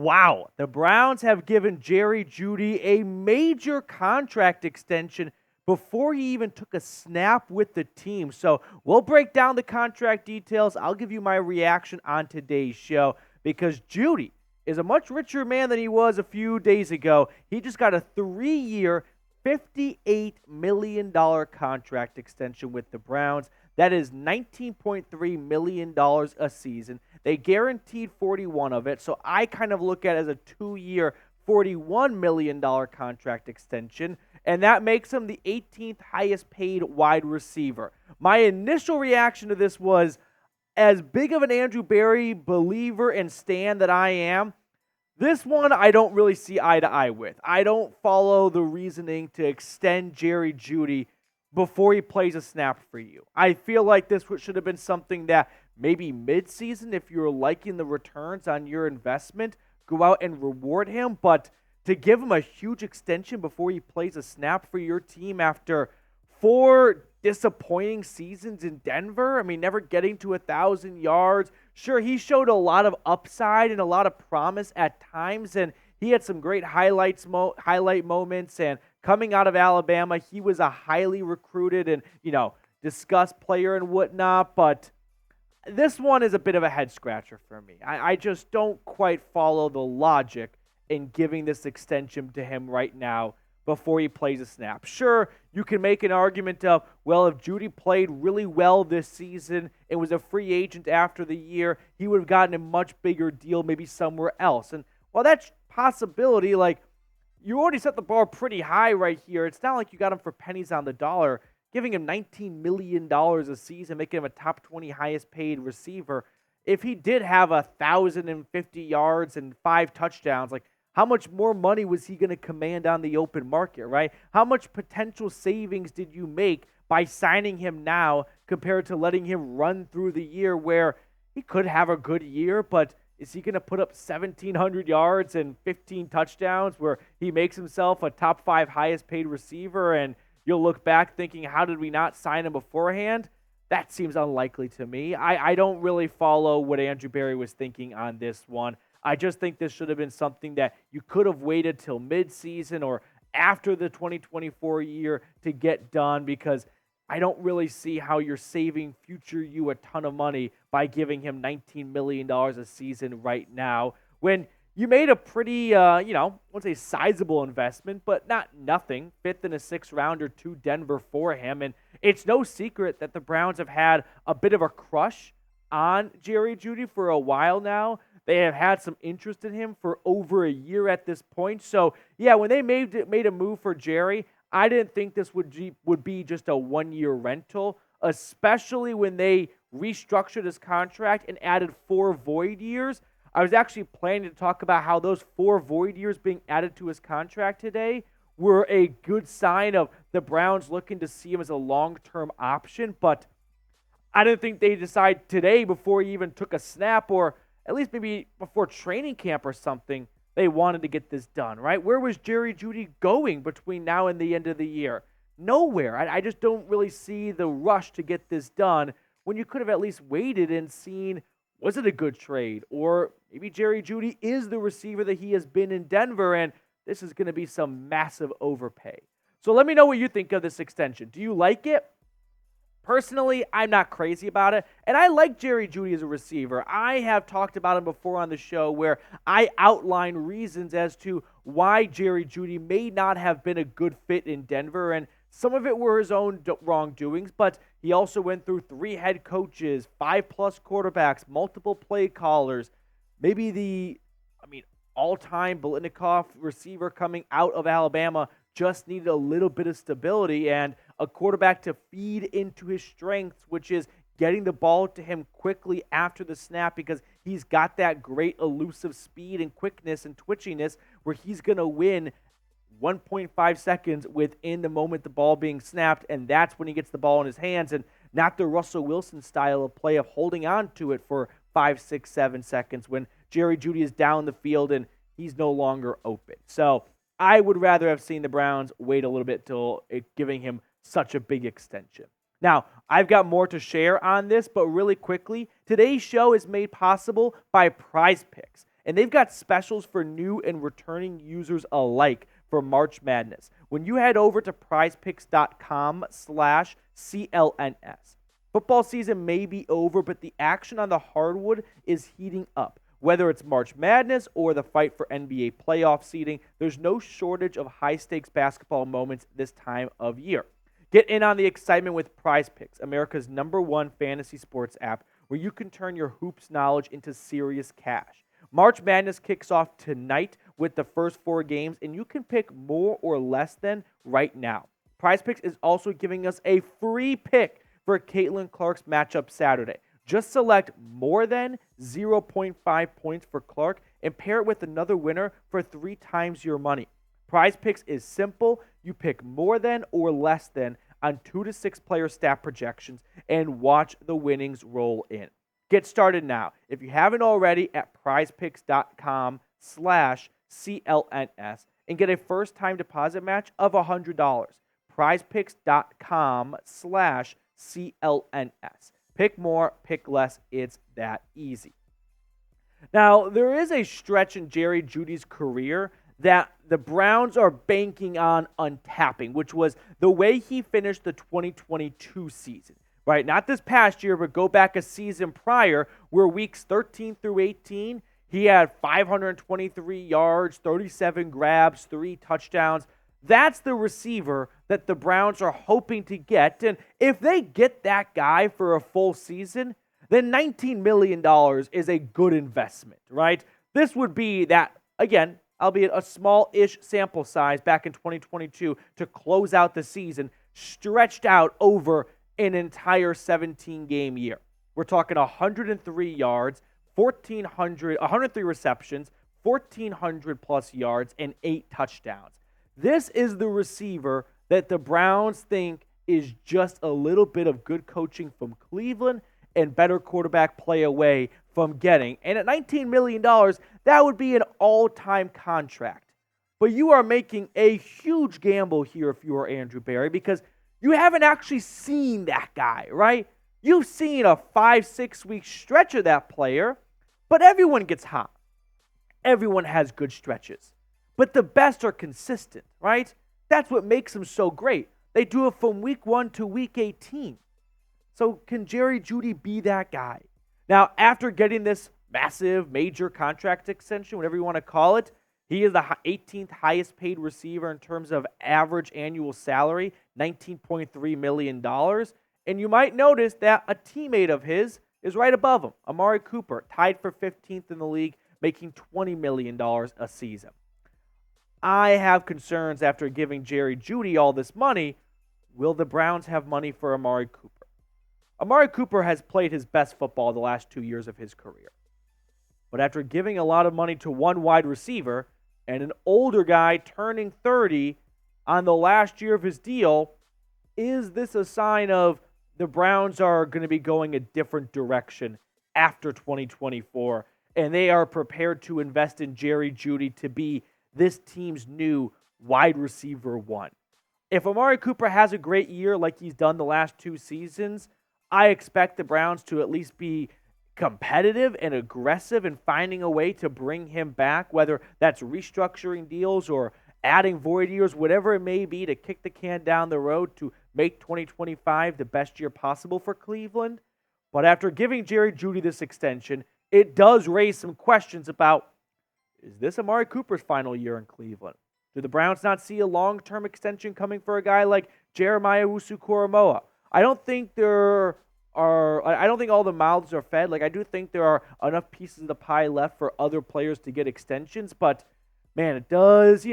Wow, the Browns have given Jerry Jeudy a major contract extension before he even took a snap with the team. So we'll break down the contract details. I'll give you my reaction on today's show because Jeudy is a much richer man than he was a few days ago. He just got a 3-year, $58 million contract extension with the Browns. That is $19.3 million a season. They guaranteed 41 of it, so I kind of look at it as a 2-year, $41 million contract extension, and that makes him the 18th highest paid wide receiver. My initial reaction to this was, as big of an Andrew Berry believer and stan that I am, this one I don't really see eye to eye with. I don't follow the reasoning to extend Jerry Jeudy before he plays a snap for you. I feel like this should have been something that maybe mid-season, if you're liking the returns on your investment, go out and reward him. But to give him a huge extension before he plays a snap for your team after 4 disappointing seasons in Denver, I mean, never getting to 1,000 yards. Sure, he showed a lot of upside and a lot of promise at times, and he had some great highlight moments. And coming out of Alabama, he was a highly recruited and, discussed player and whatnot. But this one is a bit of a head scratcher for me. I just don't quite follow the logic in giving this extension to him right now before he plays a snap. Sure, you can make an argument of, well, if Jeudy played really well this season and was a free agent after the year, he would have gotten a much bigger deal maybe somewhere else. And while that's possibility, you already set the bar pretty high right here. It's not like you got him for pennies on the dollar. Giving him $19 million a season, making him a top 20 highest paid receiver. If he did have 1,050 yards and 5 touchdowns, how much more money was he going to command on the open market, right? How much potential savings did you make by signing him now compared to letting him run through the year where he could have a good year, but is he going to put up 1,700 yards and 15 touchdowns where he makes himself a top 5 highest paid receiver and you'll look back thinking, how did we not sign him beforehand? That seems unlikely to me. I don't really follow what Andrew Berry was thinking on this one. I just think this should have been something that you could have waited till mid-season or after the 2024 year to get done, because I don't really see how you're saving future you a ton of money by giving him $19 million a season right now when you made a pretty, I won't say sizable investment, but not nothing. 5th and a 6th rounder to Denver for him. And it's no secret that the Browns have had a bit of a crush on Jerry Jeudy for a while now. They have had some interest in him for over a year at this point. So, yeah, when they made a move for Jerry, I didn't think this would be just a 1-year rental, especially when they restructured his contract and added 4 void years. I was actually planning to talk about how those 4 void years being added to his contract today were a good sign of the Browns looking to see him as a long-term option. But I didn't think they'd decide today before he even took a snap, or at least maybe before training camp or something, they wanted to get this done, right? Where was Jerry Jeudy going between now and the end of the year? Nowhere. I just don't really see the rush to get this done when you could have at least waited and seen, was it a good trade? Or maybe Jerry Jeudy is the receiver that he has been in Denver, and this is going to be some massive overpay. So let me know what you think of this extension. Do you like it? Personally, I'm not crazy about it, and I like Jerry Jeudy as a receiver. I have talked about him before on the show where I outline reasons as to why Jerry Jeudy may not have been a good fit in Denver, and some of it were his own wrongdoings, but he also went through 3 head coaches, 5+ quarterbacks, multiple play callers, maybe the all-time Biletnikoff receiver coming out of Alabama just needed a little bit of stability and a quarterback to feed into his strengths, which is getting the ball to him quickly after the snap, because he's got that great elusive speed and quickness and twitchiness where he's going to win 1.5 seconds within the moment the ball being snapped, and that's when he gets the ball in his hands, and not the Russell Wilson style of play of holding on to it for 5, 6, 7 seconds when Jerry Jeudy is down the field and he's no longer open. So I would rather have seen the Browns wait a little bit till giving him such a big extension. Now, I've got more to share on this, but really quickly, today's show is made possible by Prize Picks. And they've got specials for new and returning users alike for March Madness. When you head over to prizepicks.com/CLNS. Football season may be over, but the action on the hardwood is heating up. Whether it's March Madness or the fight for NBA playoff seeding, there's no shortage of high-stakes basketball moments this time of year. Get in on the excitement with Prize Picks, America's #1 fantasy sports app, where you can turn your hoops knowledge into serious cash. March Madness kicks off tonight with the first 4 games, and you can pick more or less than right now. Prize Picks is also giving us a free pick for Caitlin Clark's matchup Saturday. Just select more than 0.5 points for Clark and pair it with another winner for 3 times your money. Prize Picks is simple. You pick more than or less than on 2 to 6 player stat projections and watch the winnings roll in. Get started now, if you haven't already, at prizepicks.com/CLNS and get a first-time deposit match of $100. prizepicks.com/CLNS. Pick more, pick less. It's that easy. Now, there is a stretch in Jerry Jeudy's career that the Browns are banking on untapping, which was the way he finished the 2022 season, right? Not this past year, but go back a season prior where weeks 13 through 18, he had 523 yards, 37 grabs, 3 touchdowns. That's the receiver that the Browns are hoping to get. And if they get that guy for a full season, then $19 million is a good investment, right? This would be that, again, albeit a small-ish sample size back in 2022 to close out the season, stretched out over an entire 17-game year. We're talking 103 yards, 103 receptions, 1,400 plus yards, and 8 touchdowns. This is the receiver that the Browns think is just a little bit of good coaching from Cleveland and better quarterback play away from getting. And at $19 million, that would be an all-time contract. But you are making a huge gamble here if you are Andrew Berry, because you haven't actually seen that guy, right? You've seen a 5-6 week stretch of that player, but everyone gets hot. Everyone has good stretches. But the best are consistent, right? That's what makes them so great. They do it from week 1 to week 18. So can Jerry Jeudy be that guy? Now, after getting this massive, major contract extension, whatever you want to call it, he is the 18th highest paid receiver in terms of average annual salary, $19.3 million. And you might notice that a teammate of his is right above him, Amari Cooper, tied for 15th in the league, making $20 million a season. I have concerns after giving Jerry Jeudy all this money. Will the Browns have money for Amari Cooper? Amari Cooper has played his best football the last 2 years of his career. But after giving a lot of money to one wide receiver and an older guy turning 30 on the last year of his deal, is this a sign of the Browns are going to be going a different direction after 2024 and they are prepared to invest in Jerry Jeudy to be this team's new wide receiver 1? If Amari Cooper has a great year like he's done the last 2 seasons, I expect the Browns to at least be competitive and aggressive in finding a way to bring him back, whether that's restructuring deals or adding void years, whatever it may be, to kick the can down the road to make 2025 the best year possible for Cleveland. But after giving Jerry Jeudy this extension, it does raise some questions about, is this Amari Cooper's final year in Cleveland? Do the Browns not see a long-term extension coming for a guy like Jeremiah Owusu-Koramoah? I don't think all the mouths are fed. Like, I do think there are enough pieces of the pie left for other players to get extensions, but man, it does,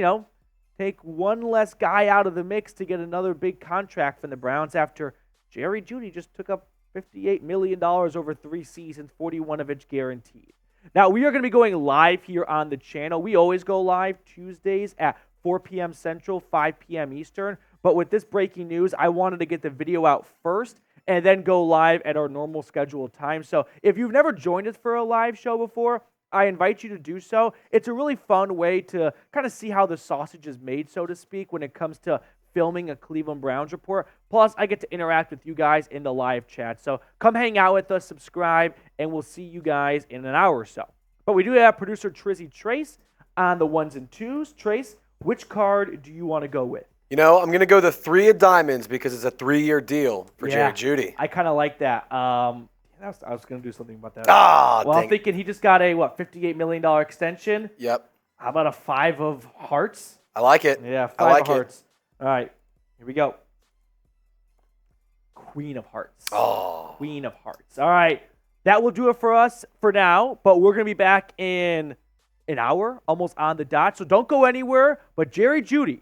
take one less guy out of the mix to get another big contract from the Browns after Jerry Jeudy just took up $58 million over 3 seasons, 41 of which guaranteed. Now, we are going to be going live here on the channel. We always go live Tuesdays at 4 p.m. Central, 5 p.m. Eastern. But with this breaking news, I wanted to get the video out first and then go live at our normal scheduled time. So if you've never joined us for a live show before, I invite you to do so. It's a really fun way to kind of see how the sausage is made, so to speak, when it comes to filming a Cleveland Browns report. Plus, I get to interact with you guys in the live chat. So come hang out with us, subscribe, and we'll see you guys in an hour or so. But we do have producer Trizzy Trace on the ones and twos. Trace, which card do you want to go with? I'm going to go the 3 of diamonds because it's a 3-year deal for Jerry Jeudy. I kind of like that. I was going to do something about that. I'm thinking he just got a, $58 million extension? Yep. How about a 5 of hearts? I like it. Yeah, 5 of hearts. All right, here we go. Queen of hearts. Oh. Queen of hearts. All right, that will do it for us for now, but we're going to be back in an hour, almost on the dot. So don't go anywhere, but Jerry Jeudy,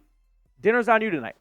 dinner's on you tonight.